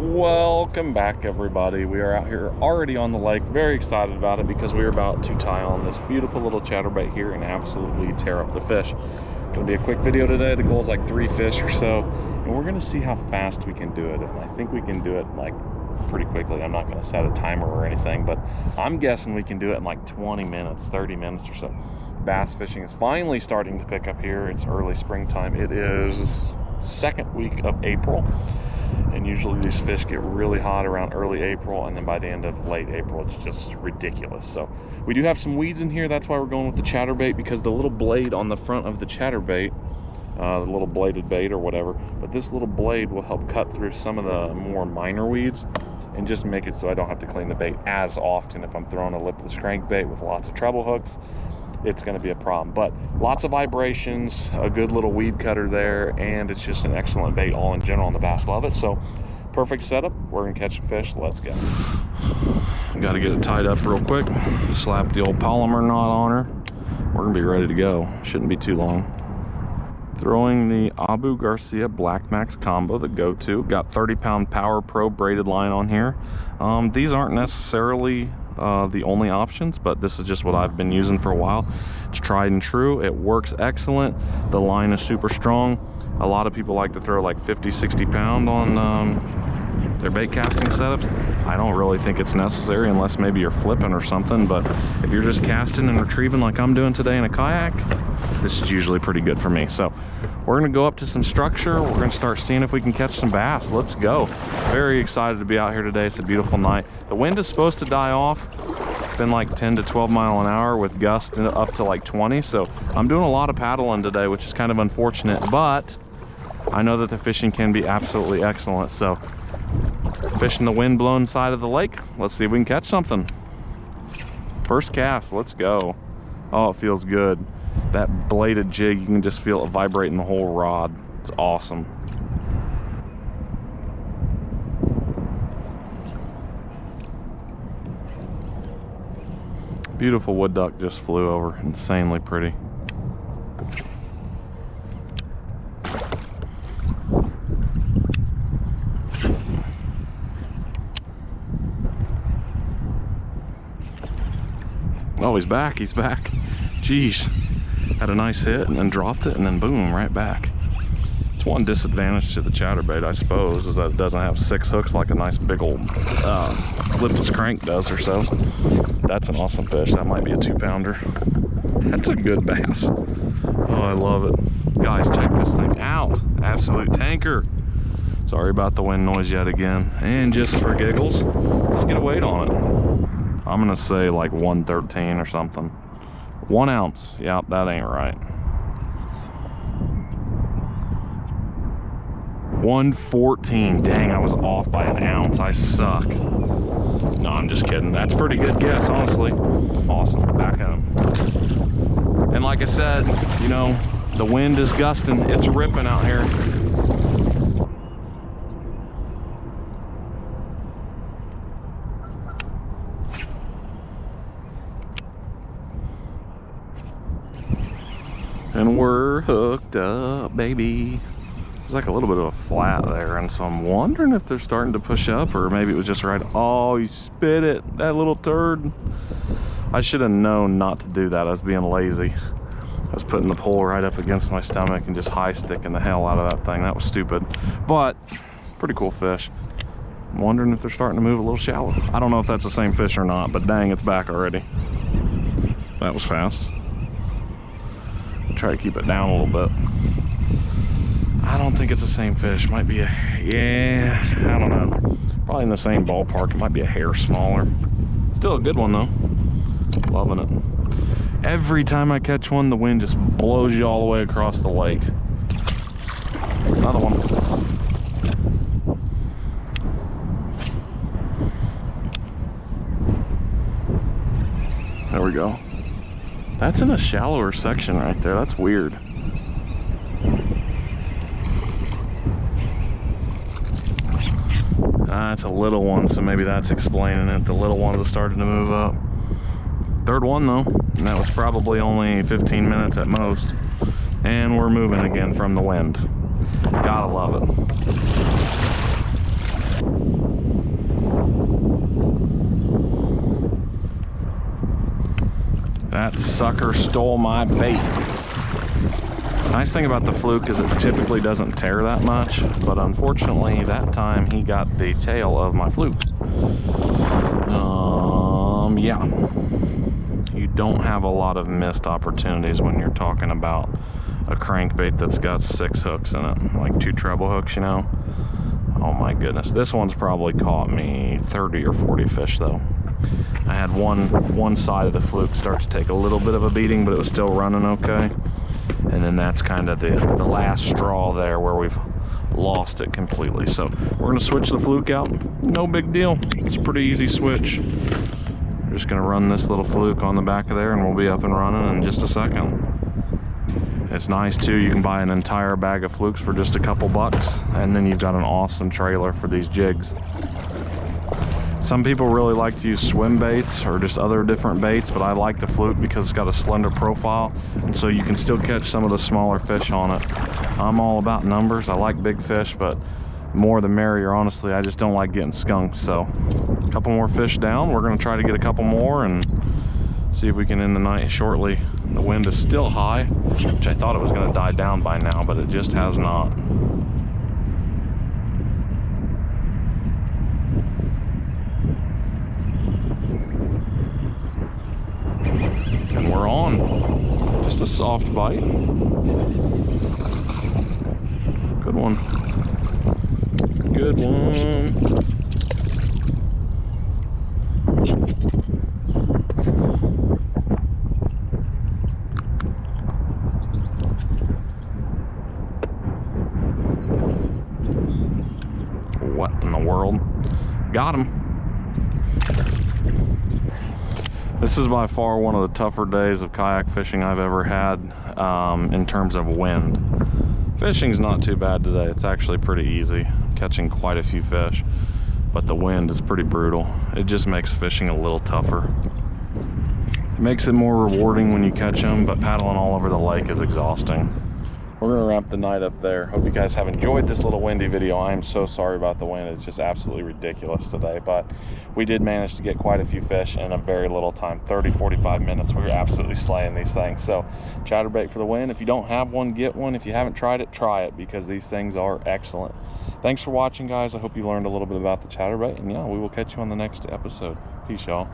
Welcome back, everybody. We are out here already on the lake, very excited about it because we are about to tie on this beautiful little chatterbait here and absolutely tear up the fish. It's gonna be a quick video today. The goal is like 3 fish or so, and we're gonna see how fast we can do it. And I think we can do it like pretty quickly. I'm not gonna set a timer or anything, but I'm guessing we can do it in like 20 minutes, 30 minutes or so. Bass fishing is finally starting to pick up here. It's early springtime. It is second week of April. And usually these fish get really hot around early April, and then by the end of late April, it's just ridiculous. So we do have some weeds in here. That's why we're going with the chatterbait, because the little blade on the front of the chatterbait, the little bladed bait or whatever, but this little blade will help cut through some of the more minor weeds and just make it so I don't have to clean the bait as often. If I'm throwing a lipless crankbait with lots of treble hooks, it's going to be a problem. But lots of vibrations, a good little weed cutter there, and it's just an excellent bait all in general, and the bass love it. So perfect setup. We're gonna catch a fish. Let's go. Got to get it tied up real quick. Slap the old polymer knot on her. We're gonna be ready to go. Shouldn't be too long. Throwing the Abu Garcia Black Max combo, the go-to. Got 30-pound Power Pro braided line on here. These aren't necessarily the only options, but this is just what I've been using for a while. It's tried and true. It works excellent. The line is super strong. A lot of people like to throw like 50-60 pound on their bait casting setups. I don't really think it's necessary unless maybe you're flipping or something, but if you're just casting and retrieving like I'm doing today in a kayak, this is usually pretty good for me. So we're gonna go up to some structure. We're gonna start seeing if we can catch some bass. Let's go. Very excited to be out here today. It's a beautiful night. The wind is supposed to die off. It's been like 10 to 12 mile an hour with gusts up to like 20. So I'm doing a lot of paddling today, which is kind of unfortunate, but I know that the fishing can be absolutely excellent. So fishing the wind blown side of the lake. Let's see if we can catch something. First cast, let's go. Oh, it feels good. That bladed jig, you can just feel it vibrating the whole rod. It's awesome. Beautiful wood duck just flew over, insanely pretty. Oh, he's back, he's back. Jeez. Had a nice hit and then dropped it and then boom, right back. It's one disadvantage to the chatterbait, I suppose, is that it doesn't have 6 hooks like a nice big old lipless crank does or so. That's an awesome fish. That might be a 2-pounder. That's a good bass. Oh, I love it. Guys, check this thing out. Absolute tanker. Sorry about the wind noise yet again. And just for giggles, let's get a weight on it. I'm gonna say like 113 or something. 1 ounce. Yep, that ain't right. 114. Dang, I was off by an ounce. I suck. No, I'm just kidding. That's a pretty good guess, honestly. Awesome. Back at him. And like I said, you know, the wind is gusting. It's ripping out here. And we're hooked up, baby. There's like a little bit of a flat there, and so I'm wondering if they're starting to push up, or maybe it was just right. Oh, you spit it, that little turd. I should have known not to do that. I was being lazy. I was putting the pole right up against my stomach and just high sticking the hell out of that thing. That was stupid, but pretty cool fish. I'm wondering if they're starting to move a little shallow. I don't know if that's the same fish or not, but dang, it's back already. That was fast. Try to keep it down a little bit. I don't think it's the same fish. Might be yeah, I don't know. Probably in the same ballpark. It might be a hair smaller. Still a good one though. Loving it. Every time I catch one, the wind just blows you all the way across the lake. Another one. There we go. That's in a shallower section right there. That's weird. It's a little one, so maybe that's explaining it. The little ones have started to move up. Third one though, and that was probably only 15 minutes at most. And we're moving again from the wind. Gotta love it. That sucker stole my bait. Nice thing about the fluke is it typically doesn't tear that much, but unfortunately that time he got the tail of my fluke. Yeah. You don't have a lot of missed opportunities when you're talking about a crankbait that's got 6 hooks in it, like 2 treble hooks, you know. Oh my goodness, this one's probably caught me 30 or 40 fish though. I had one side of the fluke start to take a little bit of a beating, but it was still running okay. And then that's kind of the last straw there where we've lost it completely. So we're gonna switch the fluke out. No big deal, it's a pretty easy switch. We're just gonna run this little fluke on the back of there and we'll be up and running in just a second. It's nice too, you can buy an entire bag of flukes for just a couple bucks, and then you've got an awesome trailer for these jigs. Some people really like to use swim baits or just other different baits, but I like the fluke because it's got a slender profile, and so you can still catch some of the smaller fish on it. I'm all about numbers. I like big fish, but more the merrier, honestly. I just don't like getting skunked. So a couple more fish down. We're gonna try to get a couple more and see if we can end the night shortly. The wind is still high, which I thought it was gonna die down by now, but it just has not. And we're on. Just a soft bite. Good one. Good one. What in the world? Got him. This is by far one of the tougher days of kayak fishing I've ever had in terms of wind. Fishing's not too bad today. It's actually pretty easy, catching quite a few fish, but the wind is pretty brutal. It just makes fishing a little tougher. It makes it more rewarding when you catch them, but paddling all over the lake is exhausting. We're gonna wrap the night up there. Hope you guys have enjoyed this little windy video. I am so sorry about the wind. It's just absolutely ridiculous today, but we did manage to get quite a few fish in a very little time. 30, 45 minutes. We were absolutely slaying these things. So chatterbait for the win. If you don't have one, get one. If you haven't tried it, try it, because these things are excellent. Thanks for watching, guys. I hope you learned a little bit about the chatterbait, and yeah, we will catch you on the next episode. Peace, y'all.